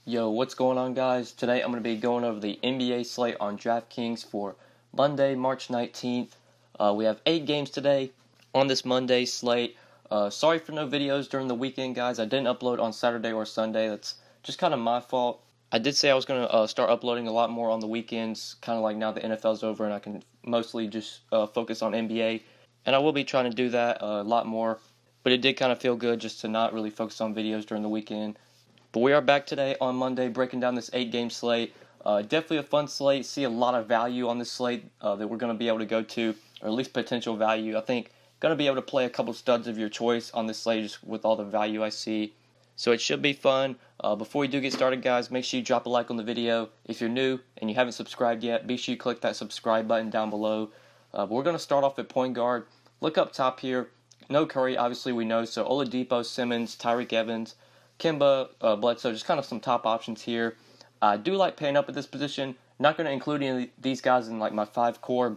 Yo, what's going on, guys? Today I'm going to be going over the NBA slate on DraftKings for Monday, March 19th. We have 8 games today on this Monday slate. Sorry for no videos during the weekend, guys. I didn't upload on Saturday or Sunday. That's just kind of my fault. I did say I was going to start uploading a lot more on the weekends, kind of like now the NFL's over and I can mostly just focus on NBA. And I will be trying to do that a lot more. But it did kind of feel good just to not really focus on videos during the weekend. But we are back today on Monday breaking down this 8-game slate. Definitely a fun slate. See a lot of value on this slate that we're going to be able to go to, or at least potential value. I think going to be able to play a couple studs of your choice on this slate just with all the value I see. So it should be fun. Before we do get started, guys, make sure you drop a like on the video. If you're new and you haven't subscribed yet, be sure you click that subscribe button down below. But we're going to start off at point guard. Look up top here. No Curry, obviously we know. So Oladipo, Simmons, Tyreke Evans, KEMBA, Bledsoe, just kind of some top options here. I do like paying up at this position. Not going to include any of these guys in like my five core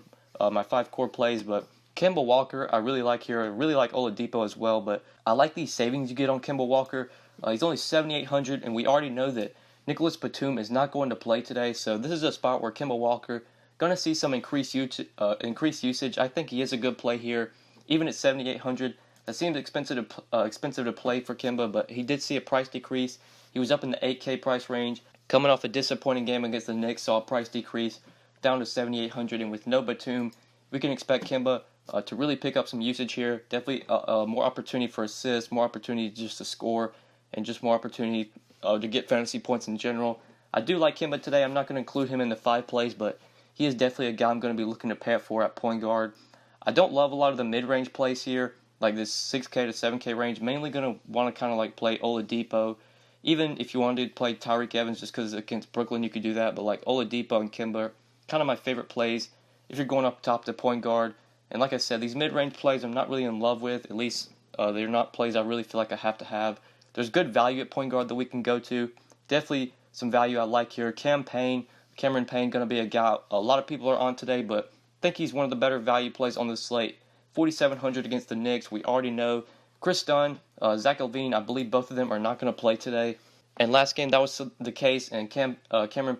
plays, but Kemba Walker I really like here. I really like Oladipo as well, but I like these savings you get on Kemba Walker. He's only 7,800, and we already know that Nicholas Batum is not going to play today, so this is a spot where Kemba Walker going to see some increased usage. I think he is a good play here, even at 7,800. That seems expensive to play for Kemba, but he did see a price decrease. He was up in the 8K price range. Coming off a disappointing game against the Knicks, saw a price decrease down to 7,800. And with no Batum, we can expect Kemba to really pick up some usage here. Definitely more opportunity for assists, more opportunity just to score, and just more opportunity to get fantasy points in general. I do like Kemba today. I'm not going to include him in the 5 plays, but he is definitely a guy I'm going to be looking to pay up for at point guard. I don't love a lot of the mid-range plays here, like this 6K to 7K range. Mainly going to want to kind of like play Oladipo. Even if you wanted to play Tyreke Evans just because against Brooklyn you could do that. But like Oladipo and Kemba, kind of my favorite plays if you're going up top to point guard. And like I said, these mid-range plays I'm not really in love with. At least they're not plays I really feel like I have to have. There's good value at point guard that we can go to. Definitely some value I like here. Cameron Payne going to be a guy a lot of people are on today, but I think he's one of the better value plays on this slate. 4,700 against the Knicks. We already know. Chris Dunn, Zach LaVine, I believe both of them are not going to play today. And last game, that was the case, and Cameron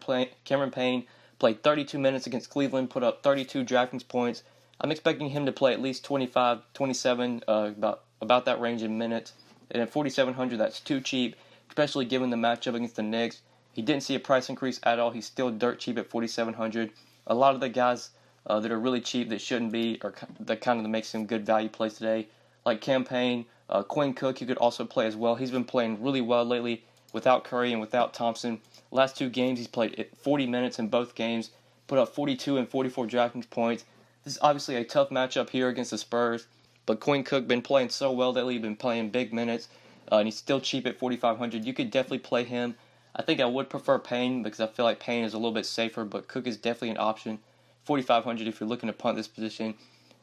Payne played 32 minutes against Cleveland, put up 32 DraftKings points. I'm expecting him to play at least 25, 27, about that range in minutes. And at 4,700, that's too cheap, especially given the matchup against the Knicks. He didn't see a price increase at all. He's still dirt cheap at 4,700. A lot of the guys that are really cheap that shouldn't be, or that kind of makes some good value plays today, like Campaign, Quinn Cook, you could also play as well. He's been playing really well lately without Curry and without Thompson. Last 2 games, he's played 40 minutes in both games, put up 42 and 44 DraftKings points. This is obviously a tough matchup here against the Spurs, but Quinn Cook been playing so well lately, been playing big minutes, and he's still cheap at 4,500. You could definitely play him. I think I would prefer Payne because I feel like Payne is a little bit safer, but Cook is definitely an option. 4,500 if you're looking to punt this position.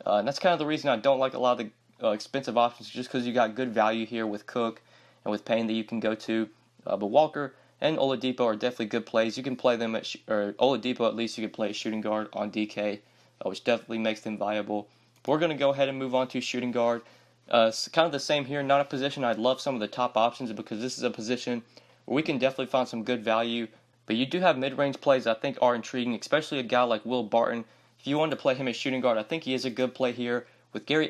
And that's kind of the reason I don't like a lot of the expensive options, just because you got good value here with Cook and with Payne that you can go to. But Walker and Oladipo are definitely good plays. You can play them or Oladipo at least you can play shooting guard on DK, which definitely makes them viable. But we're going to go ahead and move on to shooting guard. It's kind of the same here. Not a position I'd love some of the top options because this is a position where we can definitely find some good value. But you do have mid-range plays I think are intriguing, especially a guy like Will Barton. If you wanted to play him as shooting guard, I think he is a good play here. With Gary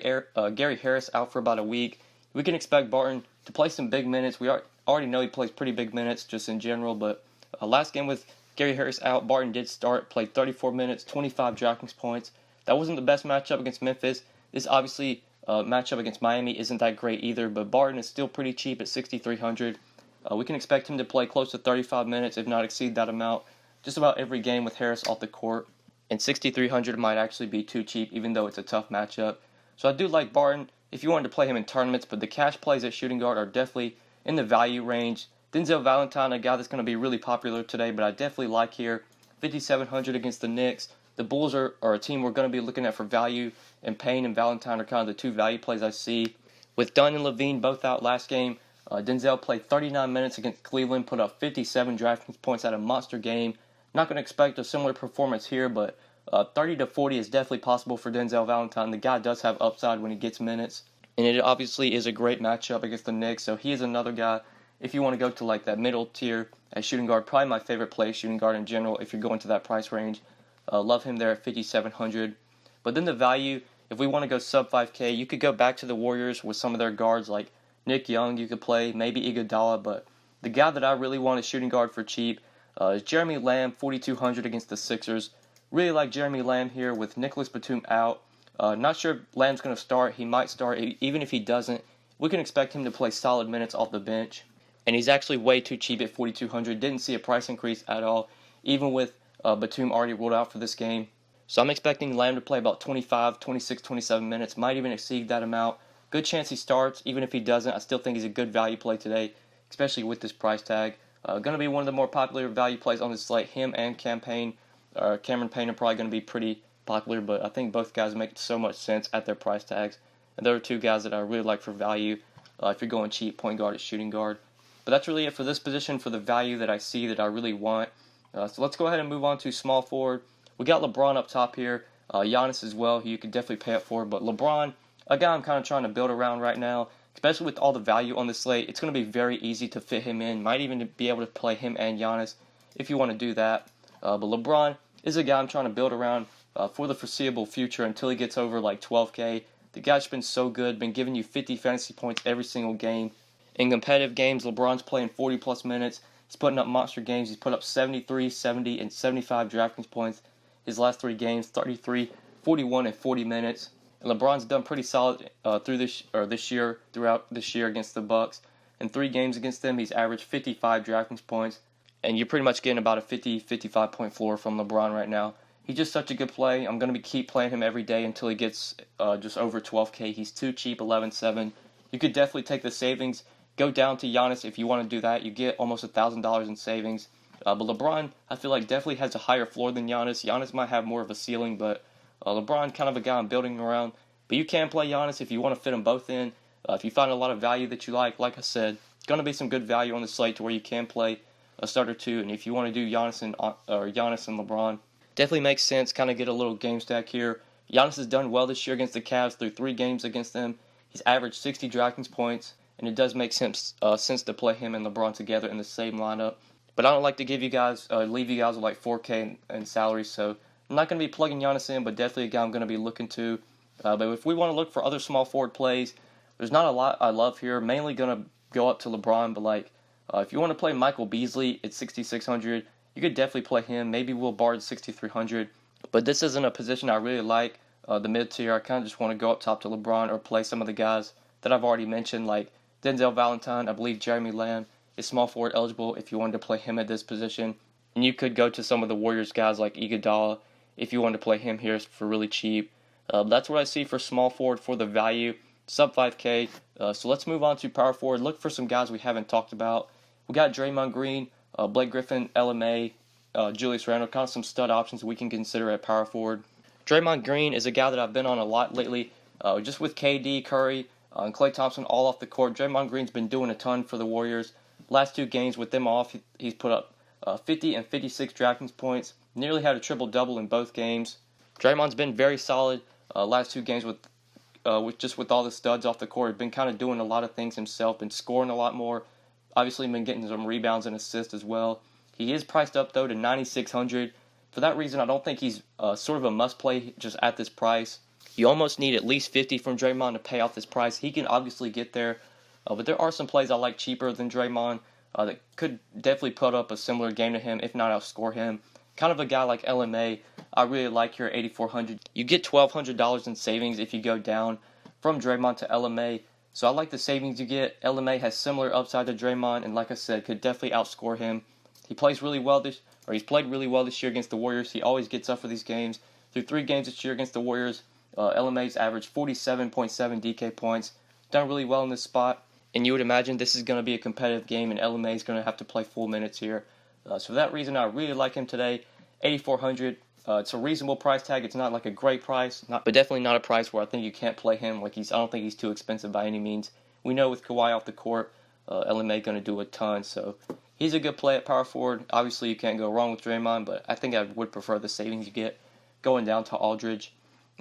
Harris out for about a week, we can expect Barton to play some big minutes. We already know he plays pretty big minutes just in general, but last game with Gary Harris out, Barton did start, played 34 minutes, 25 DraftKings points. That wasn't the best matchup against Memphis. This obviously matchup against Miami isn't that great either, but Barton is still pretty cheap at 6,300. We can expect him to play close to 35 minutes, if not exceed that amount, just about every game with Harris off the court. And 6,300 might actually be too cheap, even though it's a tough matchup. So I do like Barton if you wanted to play him in tournaments, but the cash plays at shooting guard are definitely in the value range. Denzel Valentine, a guy that's going to be really popular today, but I definitely like here. 5,700 against the Knicks. The Bulls are a team we're going to be looking at for value, and Payne and Valentine are kind of the 2 value plays I see. With Dunn and LaVine both out last game, Denzel played 39 minutes against Cleveland, put up 57 DraftKings points at a monster game. Not going to expect a similar performance here, but 30 to 40 is definitely possible for Denzel Valentine. The guy does have upside when he gets minutes, and it obviously is a great matchup against the Knicks, so he is another guy if you want to go to like that middle tier at shooting guard, probably my favorite play, shooting guard in general, if you're going to that price range. Love him there at 5,700. But then the value, if we want to go sub 5K, you could go back to the Warriors with some of their guards like Nick Young, you could play, maybe Iguodala, but the guy that I really want is shooting guard for cheap is Jeremy Lamb, 4,200 against the Sixers. Really like Jeremy Lamb here with Nicholas Batum out. Not sure if Lamb's going to start. He might start. Even if he doesn't, we can expect him to play solid minutes off the bench. And he's actually way too cheap at 4,200. Didn't see a price increase at all, even with Batum already ruled out for this game. So I'm expecting Lamb to play about 25, 26, 27 minutes. Might even exceed that amount. Good chance he starts. Even if he doesn't, I still think he's a good value play today, especially with this price tag. Going to be one of the more popular value plays on this slate. Him and Cameron Payne are probably going to be pretty popular, but I think both guys make so much sense at their price tags. And there are two guys that I really like for value if you're going cheap, point guard at shooting guard. But that's really it for this position for the value that I see that I really want. So let's go ahead and move on to small forward. We got LeBron up top here. Giannis as well, who you could definitely pay up for. But LeBron, a guy I'm kind of trying to build around right now, especially with all the value on the slate. It's going to be very easy to fit him in. Might even be able to play him and Giannis if you want to do that. But LeBron is a guy I'm trying to build around for the foreseeable future until he gets over like 12K. The guy's been so good, been giving you 50 fantasy points every single game. In competitive games, LeBron's playing 40-plus minutes. He's putting up monster games. He's put up 73, 70, and 75 DraftKings points his last 3 games, 33, 41, and 40 minutes. And LeBron's done pretty solid throughout this year against the Bucks. In 3 games against them, he's averaged 55 DraftKings points. And you're pretty much getting about a 50, 55 point floor from LeBron right now. He's just such a good play. I'm going to keep playing him every day until he gets just over 12K. He's too cheap, 11.7. You could definitely take the savings, go down to Giannis if you want to do that. You get almost $1,000 in savings. But LeBron, I feel like definitely has a higher floor than Giannis. Giannis might have more of a ceiling, but LeBron kind of a guy I'm building around. But you can play Giannis if you want to fit them both in. If you find a lot of value that you like I said, it's going to be some good value on the slate to where you can play a start or two. And if you want to do Giannis and LeBron, definitely makes sense. Kind of get a little game stack here. Giannis has done well this year against the Cavs through 3 games against them. He's averaged 60 DraftKings points, and it does make sense to play him and LeBron together in the same lineup. But I don't like to leave you guys with like 4K and salary, so I'm not going to be plugging Giannis in, but definitely a guy I'm going to be looking to. But if we want to look for other small forward plays, there's not a lot I love here. Mainly going to go up to LeBron, but if you want to play Michael Beasley at 6,600, you could definitely play him. Maybe Will Bard 6,300. But this isn't a position I really like. The mid tier, I kind of just want to go up top to LeBron or play some of the guys that I've already mentioned, like Denzel Valentine. I believe Jeremy Lamb is small forward eligible if you wanted to play him at this position. And you could go to some of the Warriors guys like Iguodala if you wanted to play him here for really cheap. That's what I see for small forward for the value, sub 5K. So let's move on to power forward. Look for some guys we haven't talked about. We got Draymond Green, Blake Griffin, LMA, Julius Randle, kind of some stud options we can consider at power forward. Draymond Green is a guy that I've been on a lot lately, just with KD, Curry, and Klay Thompson all off the court. Draymond Green's been doing a ton for the Warriors. Last 2 games with them off, he's put up 50 and 56 DraftKings points. Nearly had a triple-double in both games. Draymond's been very solid last 2 games with all the studs off the court. He's been kind of doing a lot of things himself, been scoring a lot more. Obviously been getting some rebounds and assists as well. He is priced up, though, to 9,600. For that reason, I don't think he's sort of a must-play just at this price. You almost need at least 50 from Draymond to pay off this price. He can obviously get there, but there are some plays I like cheaper than Draymond that could definitely put up a similar game to him, if not outscore him. Kind of a guy like LMA, I really like here at 8,400. You get $1,200 in savings if you go down from Draymond to LMA. So I like the savings you get. LMA has similar upside to Draymond, and like I said, could definitely outscore him. He's played really well this year against the Warriors. He always gets up for these games. Through 3 games this year against the Warriors, LMA's averaged 47.7 DK points. Done really well in this spot. And you would imagine this is going to be a competitive game, and LMA is going to have to play full minutes here. So for that reason, I really like him today. 8,400. It's a reasonable price tag. It's not like a great price, but definitely not a price where I think you can't play him. I don't think he's too expensive by any means. We know with Kawhi off the court, LMA going to do a ton. So he's a good play at power forward. Obviously, you can't go wrong with Draymond, but I think I would prefer the savings you get going down to Aldridge.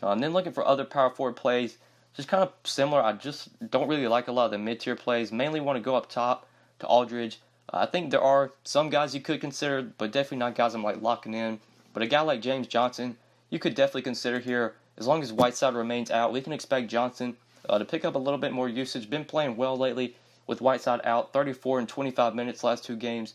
And then looking for other power forward plays, just kind of similar. I just don't really like a lot of the mid-tier plays. Mainly want to go up top to Aldridge. I think there are some guys you could consider, but definitely not guys I'm like locking in. But a guy like James Johnson, you could definitely consider here. As long as Whiteside remains out, we can expect Johnson to pick up a little bit more usage. Been playing well lately with Whiteside out. 34 and 25 minutes last 2 games.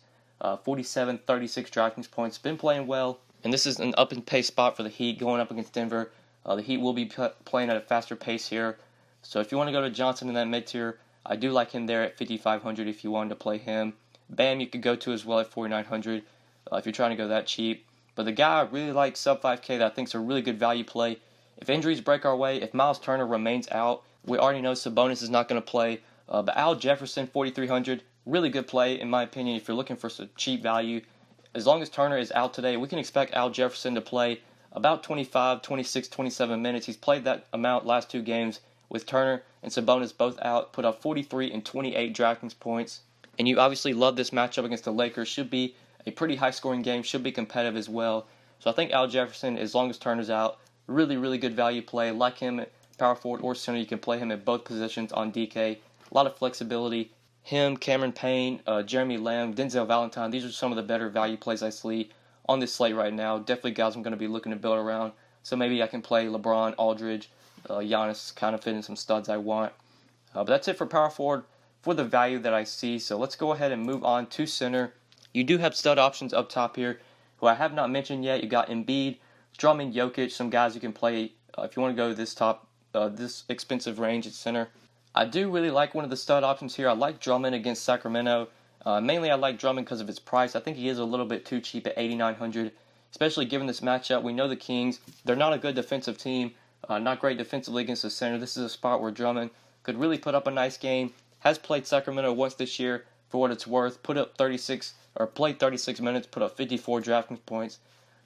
47, 36 DraftKings points. Been playing well. And this is an up and pace spot for the Heat going up against Denver. The Heat will be playing at a faster pace here. So if you want to go to Johnson in that mid tier, I do like him there at 5,500 if you wanted to play him. Bam, you could go to as well at 4,900 if you're trying to go that cheap. But the guy I really like sub 5K that I think is a really good value play. If injuries break our way, if Miles Turner remains out, we already know Sabonis is not going to play. But Al Jefferson, 4,300, really good play in my opinion if you're looking for some cheap value. As long as Turner is out today, we can expect Al Jefferson to play about 25, 26, 27 minutes. He's played that amount last 2 games with Turner and Sabonis both out, put up 43 and 28 DraftKings points. And you obviously love this matchup against the Lakers. Should be a pretty high-scoring game. Should be competitive as well. So I think Al Jefferson, as long as Turner's out, really, really good value play. Like him at power forward or center. You can play him at both positions on DK. A lot of flexibility. Him, Cameron Payne, Jeremy Lamb, Denzel Valentine. These are some of the better value plays I see on this slate right now. Definitely guys I'm going to be looking to build around. So maybe I can play LeBron, Aldridge, Giannis, kind of fit in some studs I want. But that's it for power forward for the value that I see. So let's go ahead and move on to center. You do have stud options up top here, who I have not mentioned yet. You got Embiid, Drummond, Jokic, some guys you can play if you want to go this expensive range at center. I do really like one of the stud options here. I like Drummond against Sacramento. Mainly I like Drummond because of his price. I think he is a little bit too cheap at 8,900, especially given this matchup. We know the Kings, they're not a good defensive team, not great defensively against the center. This is a spot where Drummond could really put up a nice game. Has played Sacramento once this year for what it's worth. Played 36 minutes, put up 54 DraftKings points.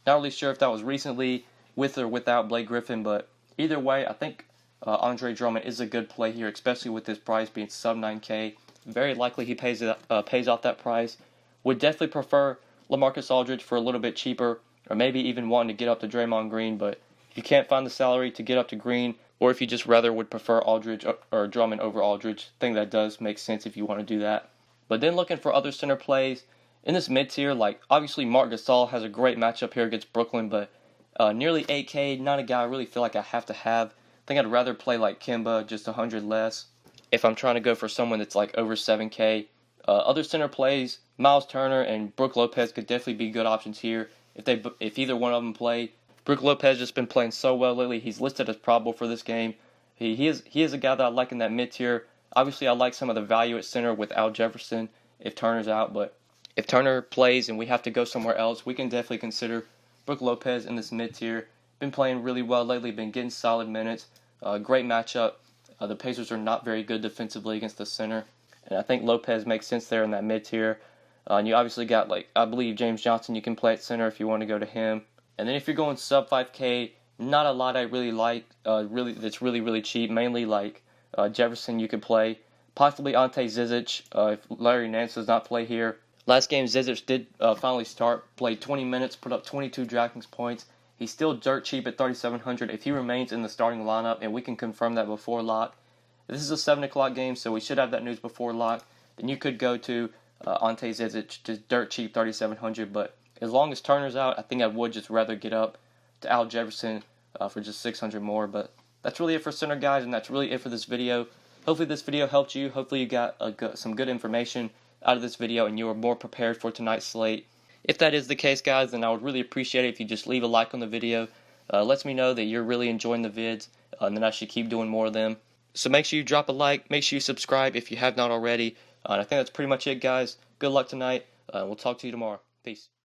Not really sure if that was recently with or without Blake Griffin, but either way, I think Andre Drummond is a good play here, especially with this price being sub 9K. Very likely he pays off that price. Would definitely prefer LaMarcus Aldridge for a little bit cheaper, or maybe even wanting to get up to Draymond Green, but if you can't find the salary to get up to Green, or if you just rather would prefer Aldridge or Drummond over Aldridge, I think that does make sense if you want to do that. But then looking for other center plays, in this mid-tier, like obviously Marc Gasol has a great matchup here against Brooklyn, but nearly 8K, not a guy I really feel like I have to have. I think I'd rather play like KEMBA, just 100 less, if I'm trying to go for someone that's like over 7K. Other center plays, Miles Turner and Brook Lopez could definitely be good options here if either one of them play. Brook Lopez just been playing so well lately. He's listed as probable for this game. He is a guy that I like in that mid-tier. Obviously, I like some of the value at center with Al Jefferson if Turner's out, but if Turner plays and we have to go somewhere else, we can definitely consider Brook Lopez in this mid-tier. Been playing really well lately, been getting solid minutes. Great matchup. The Pacers are not very good defensively against the center, and I think Lopez makes sense there in that mid-tier. And you obviously got, like, I believe James Johnson you can play at center if you want to go to him. And then if you're going sub 5K, not a lot I really like, that's really cheap. Mainly like Jefferson you could play. Possibly Ante Zizic if Larry Nance does not play here. Last game Zizic did finally start, played 20 minutes, put up 22 DraftKings points. He's still dirt cheap at 3,700 if he remains in the starting lineup, and we can confirm that before lock. This is a 7 o'clock game, so we should have that news before lock. Then you could go to Ante Zizic, just dirt cheap, 3,700. But as long as Turner's out, I think I would just rather get up to Al Jefferson for just 600 more. But that's really it for center, guys, and that's really it for this video. Hopefully this video helped you. Hopefully you got some good information out of this video and you are more prepared for tonight's slate. If that is the case, guys, then I would really appreciate it if you just leave a like on the video. Lets me know that you're really enjoying the vids, and then I should keep doing more of them. So make sure you drop a like, make sure you subscribe if you have not already. And I think that's pretty much it, guys. Good luck tonight. We'll talk to you tomorrow. Peace.